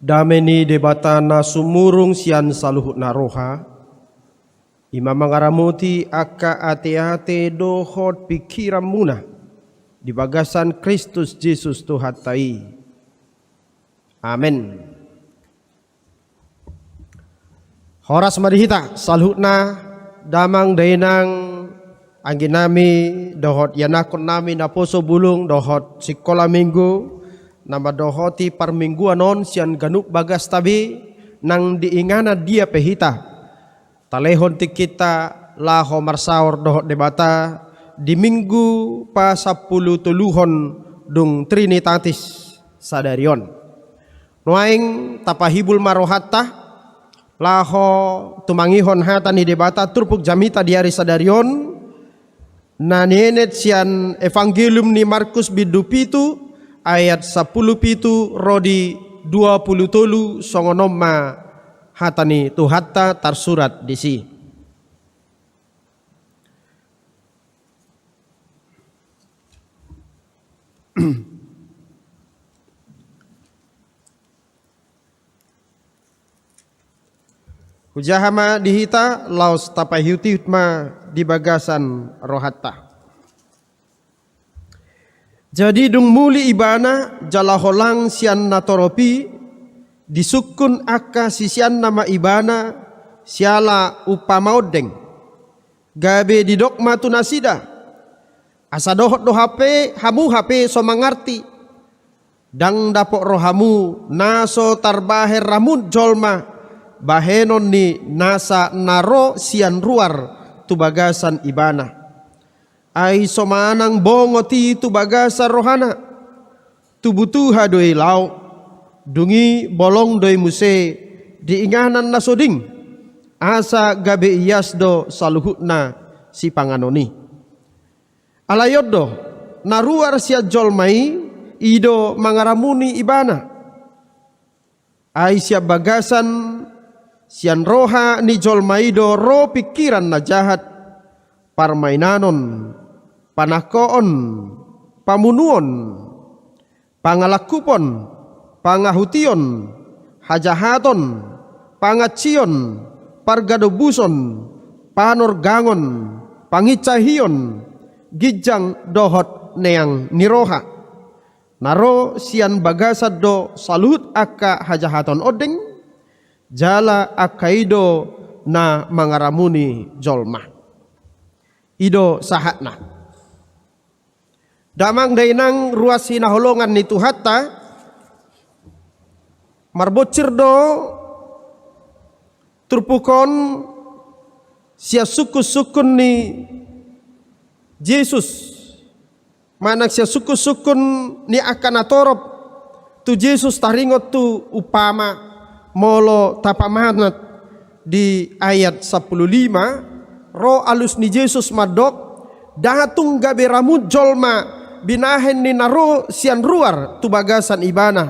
Dameni debatana sumurung sian saluhut naroha. Imam mangaramuti akka ate-ate dohot pikiran munah di bagasan Kristus Yesus Tuhatai. Amin. Horas madihita saluhutna damang dainang angginami dohot yanakon nami naposo bulung dohot sekolah minggu. Nama dohoti parmingguanon sian ganuk bagas tabi nang diingana dia pehita talehon ti kita laho marsaor dohot debata di minggu pa 10 tuluhon dung Trinitatis sadarion noaing tapahibul marohatta laho tumangihon hata ni debata turpuk jamita di hari sadarion na nienet sian evangelium ni Markus bidupitu ayat 10 pitu rodi 20 tolu songonomma hatani tuhatta tarsurat disi. Hujahama dihita laos tapahutitma di bagasan rohatta. Jadi dung muli ibana jalaholang sian natoropi disukun akka sisian nama ibana siala upamaodeng gabe didok matu nasida asa dohot dohape hamu hape so mangarti dang dapok rohamu naso tarbaher ramun jolma bahenon ni nasa naro sian ruar tu bagasan ibana. Ai somanang bongoti tu bagasa rohana tubutuha doi lau dungi bolong doi muse diinganan nasoding asa gabe iyasdo saluhutna si panganoni alayoddo naruar sia jolmai ido mangaramuni ibana ai sia bagasan sian roha ni jolmai do ro pikiran na jahat parmainanon panakoon, pamunuon, pangalakupon, pangahution, hajahaton, pangacion, pargadobuson, panorgangon, pangicahion, gijang dohot neang niroha. Naro sian bagasad do salut akka hajahaton odeng, jala akaido na mangaramuni jolma. Ido sahatna. Damang dainang ruas hinaholongan ni tuhatta marbocir do turpukon sia sukun ni Yesus manak sia sukun ni akanatorop tu Yesus taringot tu upama molo tapamanat di ayat 15 ro alus ni Yesus madok datung gabe ramut jolma binahen ni naro sian ruar tu bagasan ibana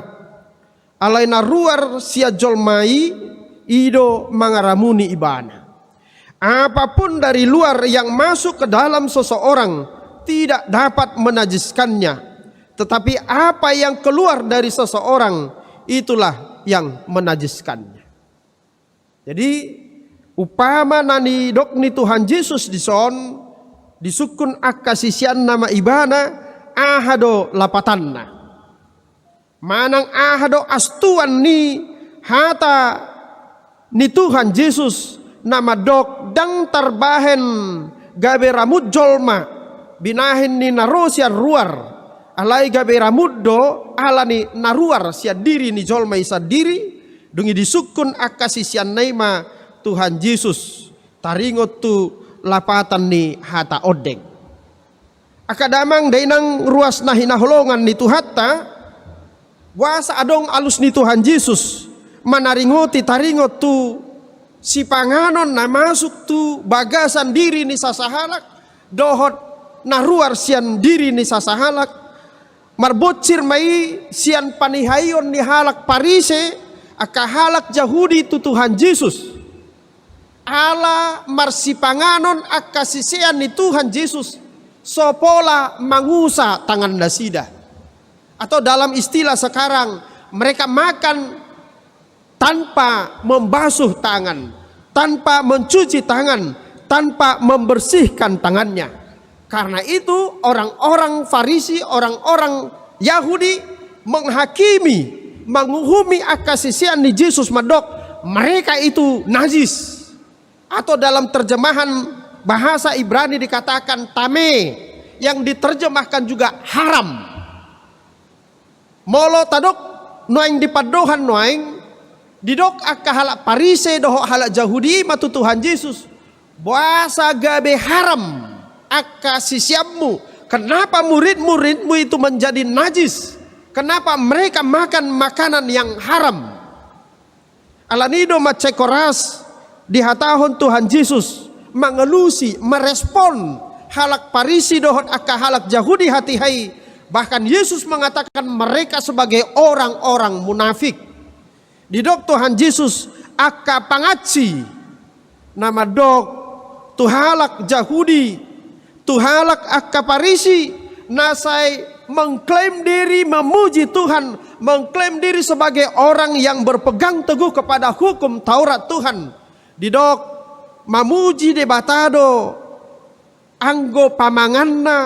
alai naruar sia jolmai ido mangaramuni ibana. Apapun dari luar yang masuk ke dalam seseorang tidak dapat menajiskannya, tetapi apa yang keluar dari seseorang itulah yang menajiskannya. Jadi upama nani dok ni Tuhan Yesus dison disukun akasisian nama ibana ahado lapatanna manang ahado astuan ni hata ni Tuhan Yesus nama dok dang tarbahen gabe ramut jolma binahin ni naro sia ruar alai gabe ramut do alani naruar sia diri ni jolma isa diri dungi disukun akasisian naima Tuhan Yesus taringot tu lapatan ni hata odeng. Akadamang dainang ruas nahinaholongan ni tuhatta wasa adong alus ni Tuhan Yesus manaringoti taringot tu si panganon na masuk tu bagasan diri ni sasahalak dohot naruar sian diri ni sasahalak marbocir mai sian panihayon ni halak parise akahalak Yahudi tu Tuhan Yesus ala marsipanganon akasisean ni Tuhan Yesus sopola mangusa tangan dasida. Atau dalam istilah sekarang mereka makan tanpa membasuh tangan, tanpa mencuci tangan, tanpa membersihkan tangannya. Karena itu orang-orang Farisi, orang-orang Yahudi menghakimi, menghukumi akasisian di Yesus madok mereka itu najis, atau dalam terjemahan bahasa Ibrani dikatakan tame, yang diterjemahkan juga haram. Molo tadok noeng dipadohan noeng didok akka halak Parise doho halak Yahudi matu Tuhan Yesus bahasa gabe haram akka sisiammu. Kenapa murid-muridmu itu menjadi najis? Kenapa mereka makan makanan yang haram? Alanido macekoras di hatahon Tuhan Yesus mengelusi, merespon halak Parisi dohot akka halak Yahudi hati hai. Bahkan Yesus mengatakan mereka sebagai orang-orang munafik. Di dok Tuhan Yesus akka pangaci nama dok tuhalak Yahudi, tuhalak akka Parisi nasai mengklaim diri memuji Tuhan, mengklaim diri sebagai orang yang berpegang teguh kepada hukum Taurat Tuhan. Didok mamuji debatado anggo pamanganna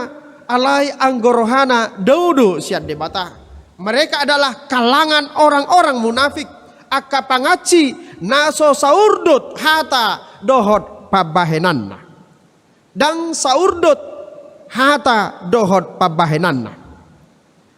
alai anggo rohana daudu siat debata. Mereka adalah kalangan orang-orang munafik. Akka pangaci naso saurdut hata dohot pabahenanna. Dan saurdut hata dohot pabahenanna.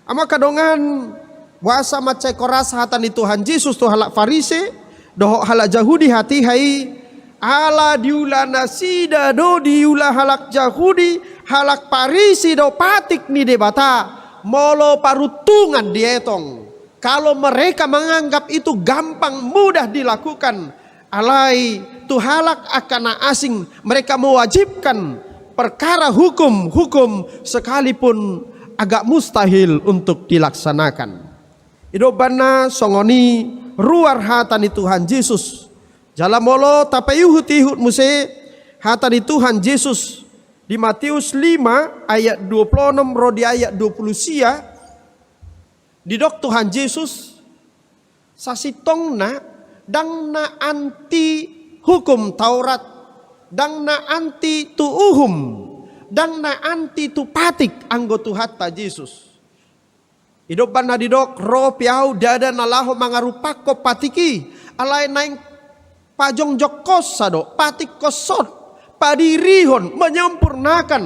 Ama kadongan wasa macai koras hatan di Tuhan Yesus tu halak Farise dohot halak Yahudi hati hai ala diula nasida do diula halak Yahudi halak Parisi do patik ni debata molo parutungan dietong. Kalau mereka menganggap itu gampang mudah dilakukan, alai tuhalak akana asing, mereka mewajibkan perkara hukum sekalipun agak mustahil untuk dilaksanakan. Idobana songoni ruar hatani Tuhan Yesus. Jala molo tapayuhut-ihut muse hatani Tuhan Yesus di Matius 5 ayat 26 rodi ayat 20 sia. Di dok Tuhan Yesus sasitongna dang na anti hukum Taurat, dang na anti tu uhum, dang na anti tu patik anggo Tuhan ta Yesus. Hidupan na didok ro piau dada nalaho mangarupako patiki alai naing pajong jokos sado patik kosot padirihon menyempurnakan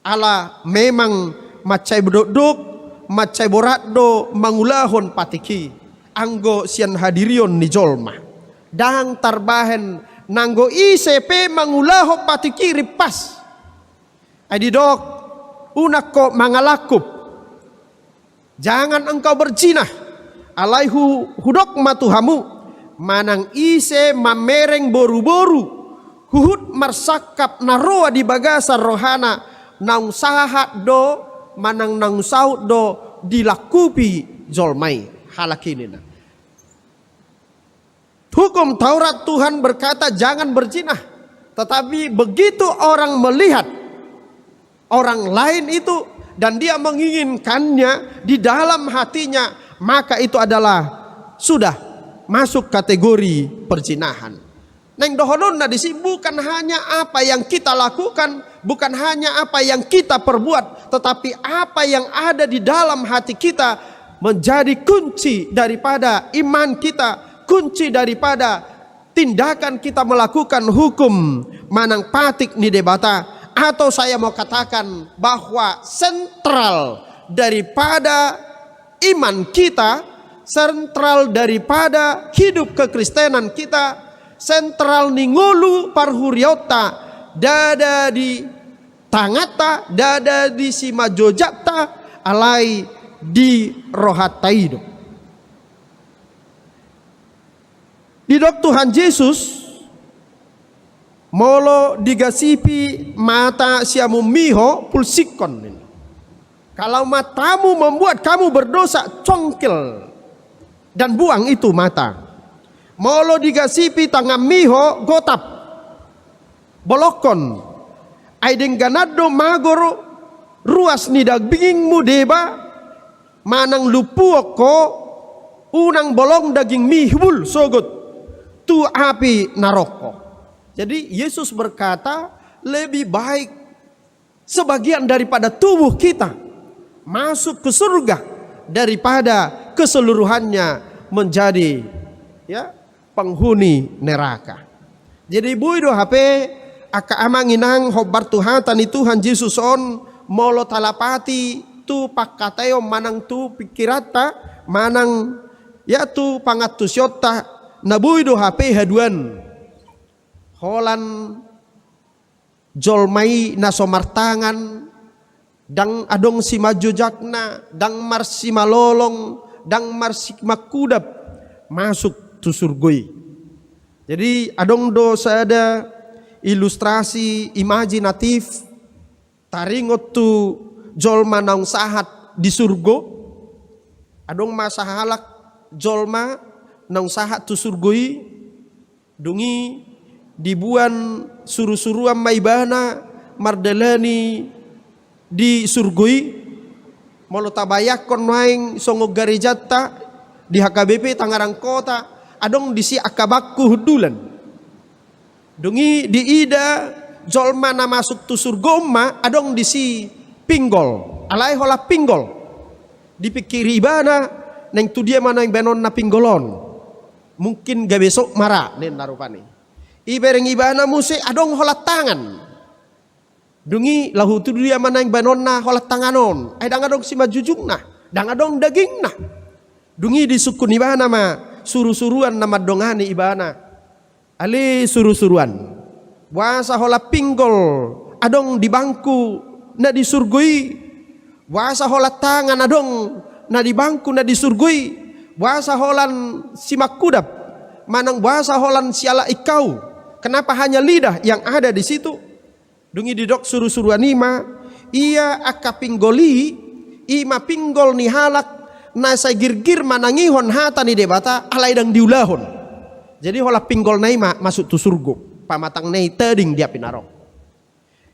ala memang macai beduk macai borat do mangulahon patiki anggo sian hadirion ni jolma dang tarbahen nanggo ICP mangulaho patiki ripas adidok unak ko mangalakup jangan engkau berzinah alaihu hudok matuhamu manang ise mamereng boru-boru huhut marsakap naroa di bagasa rohana naung sahat do manang nang saud do dilakupi zolmai halakinina. Hukum Taurat Tuhan berkata jangan berzinah, tetapi begitu orang melihat orang lain itu dan dia menginginkannya di dalam hatinya, maka itu adalah sudah masuk kategori perzinahan. Neng dohononna disi bukan hanya apa yang kita lakukan, bukan hanya apa yang kita perbuat, tetapi apa yang ada di dalam hati kita menjadi kunci daripada iman kita, kunci daripada tindakan kita melakukan hukum manang patik ni debata. Atau saya mau katakan bahwa sentral daripada iman kita, sentral daripada hidup kekristenan kita, sentral ningolu parhuriota dada di tangata dada di simajojata alai di rohataido. Di dok Tuhan Yesus molo digasipi mata siamu miho pulsikon. Kalau matamu membuat kamu berdosa, congkel dan buang itu mata. Molo digasipi tangan miho gotap bolokon aideng ganado magoro ruas nidag binging mudeba manang lupuoko unang bolong daging mihbul sogot tu api naroko. Jadi Yesus berkata lebih baik sebagian daripada tubuh kita masuk ke surga daripada keseluruhannya menjadi penghuni neraka. Jadi buido HP aka amanginang hobar Tuhatan itu Tuhan Yesus on molo talapati tu pakateo manang tu pikirata manang tu pangatusyota nabuido HP haduan holan jolmai nasomartangan dang adong si majujakna dang marsi malolong dang marsi makudap masuk tu surgoi. Jadi adong dosa ada ilustrasi imajinatif taringot tu jolma naung sahat di surgo adong masahalak jolma naung sahat tu surgoi dungi dibuan suru-suruan maibana mardelani di surgoi molo tabayak kon maing songo garejata di HKBP Tangerang Kota adong disi akabakku hudulan dungi di ida jolma na masuk tu surgoma adong disi pinggol alai hola pinggol dipikiri ibana neng tu dia mana yang benon na pinggolon mungkin gak besok marah nen narupani ibereng ibana muse adong hola tangan dungi lahu tu dia mana yang benon na hola tanganon ay dang adong si majujung nah dang adong daging nah dungi di sukun ibana ma suru-suruan nama dongani ibana ali suru-suruan wasa hola pinggol adong di bangku na di surgui wasa hola tangan adong na di bangku na di surgui wasa holan simakudap manang wasa holan siala ikau kenapa hanya lidah yang ada di situ dungi didok suru-suruan ima ia akapinggoli ima pinggol ni halak nasa girgir manangihon hata ni debata alai dang diulahon. Jadi hola pinggol naima masuk tu surgo pamatang nai teding dia pinarok.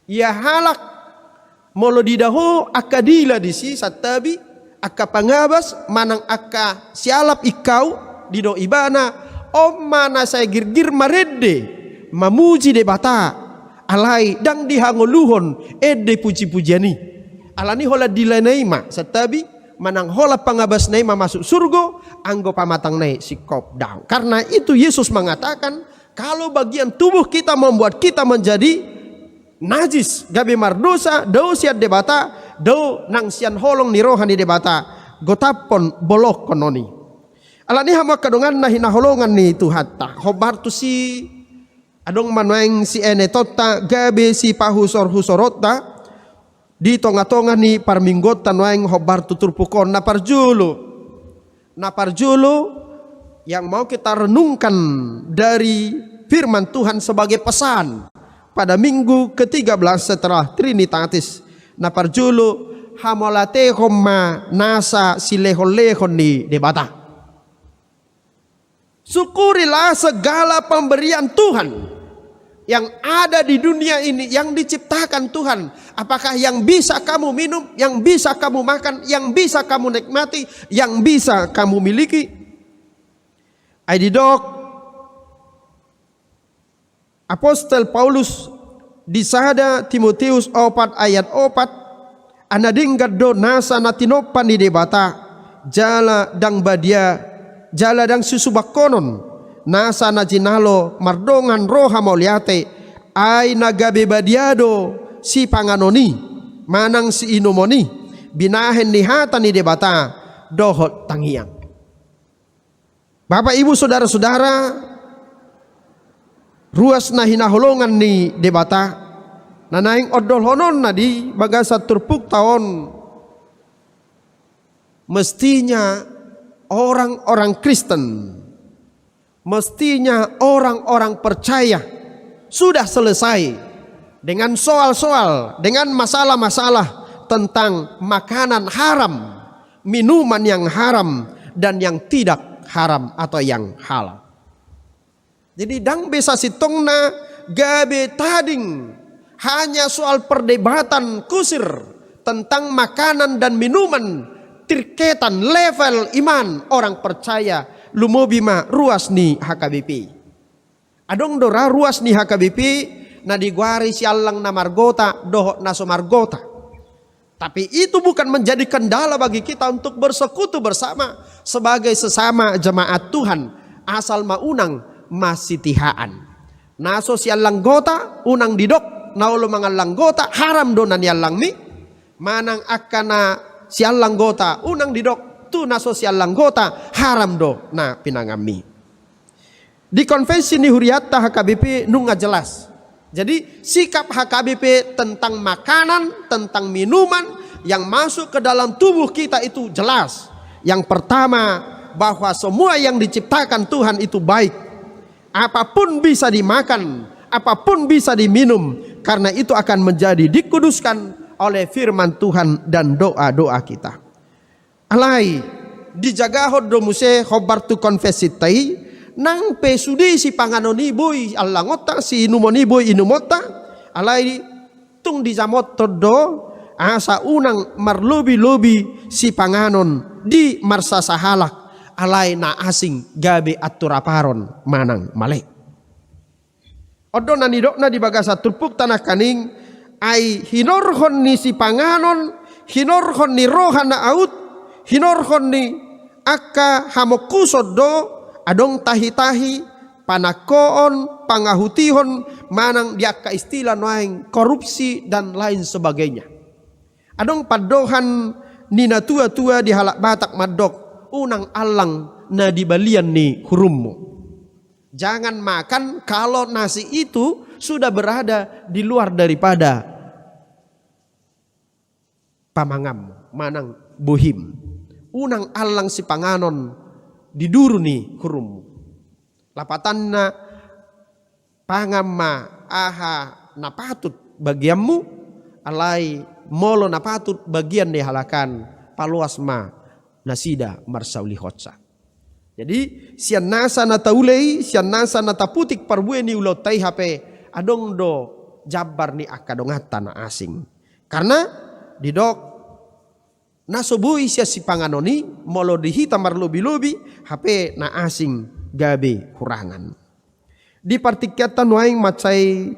Ia halak molo didaho akadila disi satabi aka pangabas manang aka sialap ikau dido ibana omma nasa girgir marede mamuji debata alai dang dihangoluhon ede puji-pujiani alani hola dilanaima satabi manang hola pangabas nai masuk surgo anggo pamatang nai sikop dang. Karena itu Yesus mengatakan kalau bagian tubuh kita membuat kita menjadi najis gabe mardosa do siat debata do nang sian holong ni rohani debata gotapon bolok kononi alani hama kadongan na hinaholongan ni Tuhatta hobar tu si adong manueng si ene tota gabe si pahusor husorota di tonga-tonga ni parminggot tanwaing hobar tutur pukon na parjulu yang mau kita renungkan dari firman Tuhan sebagai pesan pada minggu ke-13 setelah Trinitatis na parjulu hamolate homma nasa silehon-lehon ni debata syukurilah segala pemberian Tuhan yang ada di dunia ini yang diciptakan Tuhan. Apakah yang bisa kamu minum, yang bisa kamu makan, yang bisa kamu nikmati, yang bisa kamu miliki? Aididok Apostel Paulus disada Timotius 4 ayat 4 anadinggat do nasa natinopan di debata jala dang badia jala dang susubakonon nasa najinalo mardongan roha moliate ay nagabe badiado si panganoni manang si inomoni binahen ni hata ni debata dohot tangiang. Bapak ibu saudara-saudara ruas na hinaholongan ni debata nanaing odol honon na di bagasa turpuk taon mestinya orang-orang Kristen mestinya orang-orang percaya sudah selesai dengan soal-soal, dengan masalah-masalah tentang makanan haram, minuman yang haram dan yang tidak haram atau yang halal. Jadi dang bisa sitongna gabe tading hanya soal perdebatan kusir tentang makanan dan minuman tirketan level iman orang percaya lumobima ruas ni HKBP. Adong dora ruas ni HKBP na diguari sialang na margota doho na margota. Tapi itu bukan menjadi kendala bagi kita untuk bersekutu bersama sebagai sesama jemaat Tuhan asal maunang masitihaan. Na sosial langgota unang didok na ulo mga langgota haram donan yalang mi manang akana sial langgota unang didok tu na sosial langgota haram do na pinangami. Di konvensi ni Huriata HKBP nunga jelas. Jadi sikap HKBP tentang makanan, tentang minuman yang masuk ke dalam tubuh kita itu jelas. Yang pertama, bahwa semua yang diciptakan Tuhan itu baik. Apapun bisa dimakan, apapun bisa diminum, karena itu akan menjadi dikuduskan oleh firman Tuhan dan doa-doa kita. Alai dijaga hodo muse khobartu konfesitai nang pesudi si panganoni boy allangota si inumoni boy inumota alai tung dijamot todo asa unang marlobi-lobi si panganon di marsa sahalak alai na asing gabe aturaparon manang male. Odo nanidok na di bagasa turpuk tanah kaning ai hinorhon ni si panganon hinorhon ni rohana aut hinorhon ni akka hamokusodo adong tahi-tahi panakoon pangahutihon manang diaka istilah noaing korupsi dan lain sebagainya. Adong padohan nina tua-tua di halak batak madok unang alang na di balian ni hurummu. Jangan makan kalau nasi itu sudah berada di luar daripada pamangam manang buhim. Unang alang si panganon diduru ni hurum. Lapatan na pangamma aha napatut bagianmu alai molo napatut bagian dihalakan paluas ma nasida marsauli hotsa. Jadi sian nasa na taulei sian nasa na taputik parbue ni ulotai hape adong do jabar ni akadongata na asing. Karena didok nasobui sia si panganoni molo dihita marlobi-lobi hape na asing gabe kurangan. Di partikatan waing macai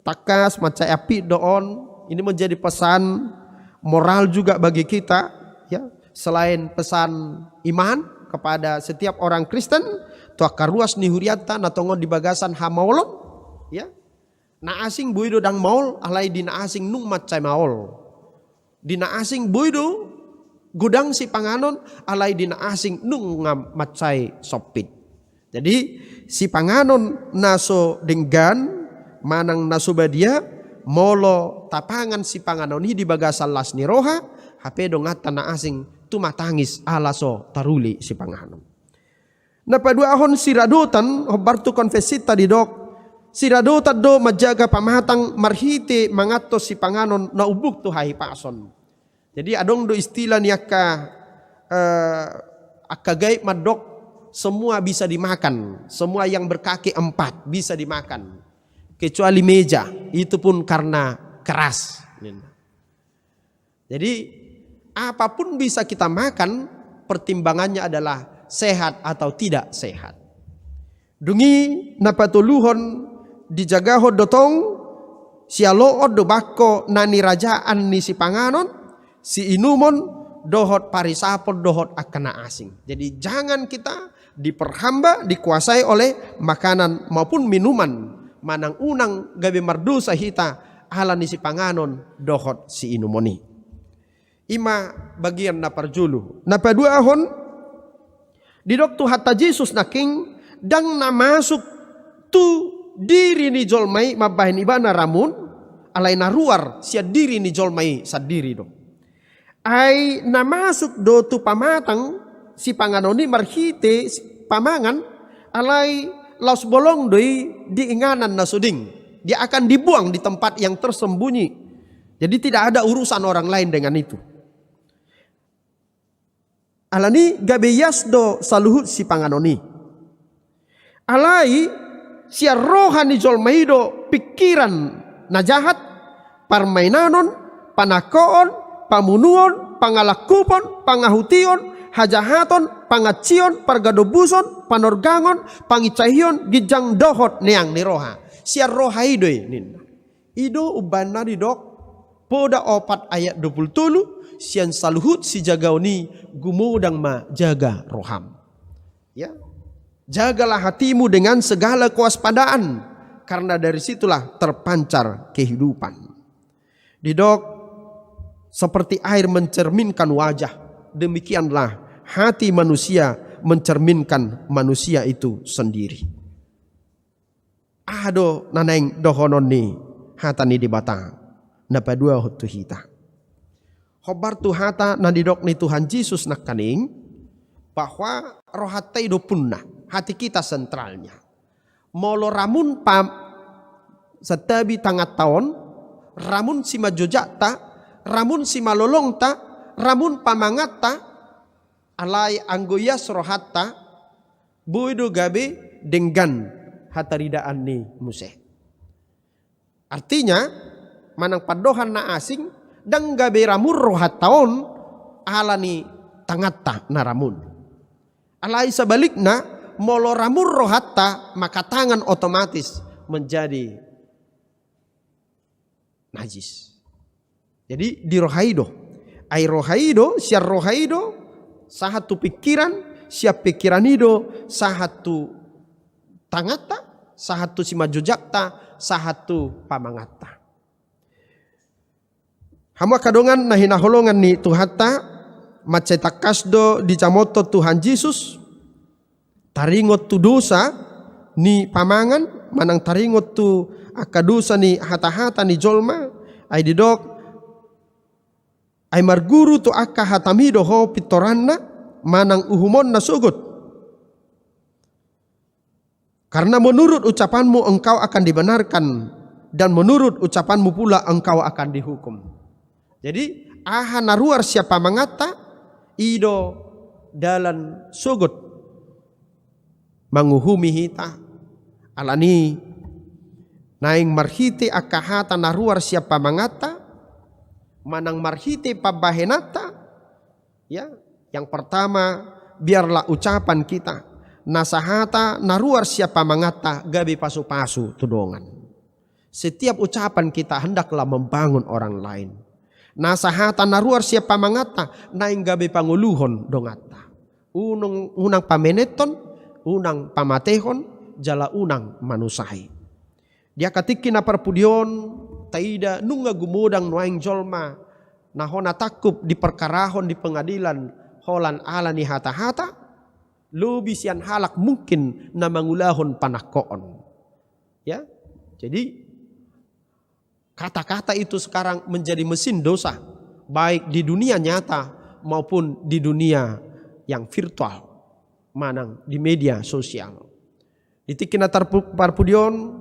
takas macai api doon ini menjadi pesan moral juga bagi kita ya, selain pesan iman kepada setiap orang Kristen tu akaruas ni huriata na tongon di bagasan hamaolon ya. Na asing buido dang maul alai dina asing nung macai maul. Dina asing boydo gudang si panganon alai dina asing nung macai sopit. Jadi si panganon naso denggan manang naso badia molo tapangan si panganon di bagasan las ni roha hape dongata na asing tumatangis alaso taruli si panganon. Napaduahon si radotan hobartu konfesita di dok si radotan do majaga pamatang marhite mangato si panganon na ubuk tu hai pason. Jadi adong do istilah ni akka gaib madok semua bisa dimakan, semua yang berkaki 4 bisa dimakan kecuali meja itu pun karena keras. Jadi apapun bisa kita makan, pertimbangannya adalah sehat atau tidak sehat. Dungi napatuluhon dijaga hodotong sialood do bako nani rajaan ni si panganon si inumon dohot parisapon dohot akana asing. Jadi jangan kita diperhamba dikuasai oleh makanan maupun minuman manang unang gabe mardusa hita ala ni si panganon dohot si inumoni. Ima bagian na parjulu. Napaduahon didok tu hatta Jesus naking dang na masuk tu diri ni jolmai mabahin ibana ramun alai naruar sia diri ni jolmai sadiri do. Ai namasuk do tu pamatang si panganoni marhite pamangan alai laus bolong doi diinganan na suding. Dia akan dibuang di tempat yang tersembunyi. Jadi tidak ada urusan orang lain dengan itu. Alani gabeyas do saluhut si panganoni. Alai sia rohani jolmaido pikiran najahat, permainanon, panakoon, pamunuon, pangalakupon, pangahution, hajahaton, pangacion, pargadobuson, panorgangon, pangicahion, gijang dohot neang niroha. Siar roha idoy ninna. Ido ubana didok poda 4 ayat 27 sian saluhut si jagauni gumudang ma jaga roham. Ya. Jagalah hatimu dengan segala kewaspadaan karena dari situlah terpancar kehidupan. Didok seperti air mencerminkan wajah, demikianlah hati manusia mencerminkan manusia itu sendiri. Ado naneng dohonon ni hatani di batang napa dua hutu hita. Khobar tu hata nadidok ni Tuhan Yesus nak kaning bahwa rohatai do punna hati kita sentralnya. Molo ramun pam setabi tangat tahun, ramun si majojakta, ramun si malolongta, ramun pamangata, alai anggoyas rohatta, buido gabe dengan hataridaan ni museh. Artinya, manang padohan na asing, dang gabe ramun rohataon, ala ni tangata na ramun. Alai sebaliknya, molo ramun rohatta, maka tangan otomatis menjadi najis. Jadi di rohaido, ai rohaido, siar rohaido, sahatu pikiran, siap pikiran ido, sahatu tangata, sahatu simajojakta, sahatu pamangata. Hama kadongan nahinaholongan ni Tuhata, maceta kasdo di camoto Tuhan Yesus, taringot tu dosa ni pamangan, manang taringot tu akadosa ni hata-hata ni jolma, ai didok ay marguru tu akka hatamido ho pitoranna manang uhumon na sugut. Karena menurut ucapanmu engkau akan dibenarkan dan menurut ucapanmu pula engkau akan dihukum. Jadi aha naruar siapa mangata ido dalan sugut manguhumi hita alani naing marhiti akka hata naruar siapa mangata manang marhite pabahenata, ya, yang pertama biarlah ucapan kita nasahata naruar siapa mangata gabi pasu-pasu tudongan. Setiap ucapan kita hendaklah membangun orang lain. Nasahata naruar siapa mangata naing gabi panguluhon dongata. Unang pameneton, unang pamatehon, jala unang manusahi. Dia katikin na perpudion taida nunga gumudang nuaing jolma nahona takup di perkarahon di pengadilan holan ala ni hata-hata lubi sian halak mungkin na mangulahon panakoon. Ya, jadi kata-kata itu sekarang menjadi mesin dosa baik di dunia nyata maupun di dunia yang virtual manang di media sosial. Ditikina parpudion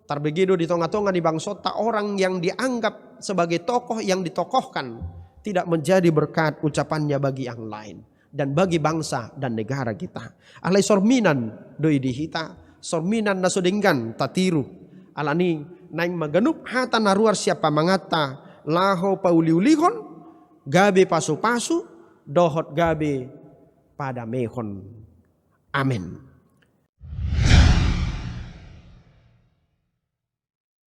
tarbegido di tonga-tonga di bangsota orang yang dianggap sebagai tokoh yang ditokohkan tidak menjadi berkat ucapannya bagi yang lain dan bagi bangsa dan negara kita. Alai sorminan doi dihita, sorminan nasodenggan tatiru. Alani naing maganup hata naruar siapa mangata laho pauliulihon gabe pasu-pasu dohot gabe pada mehon. Amin.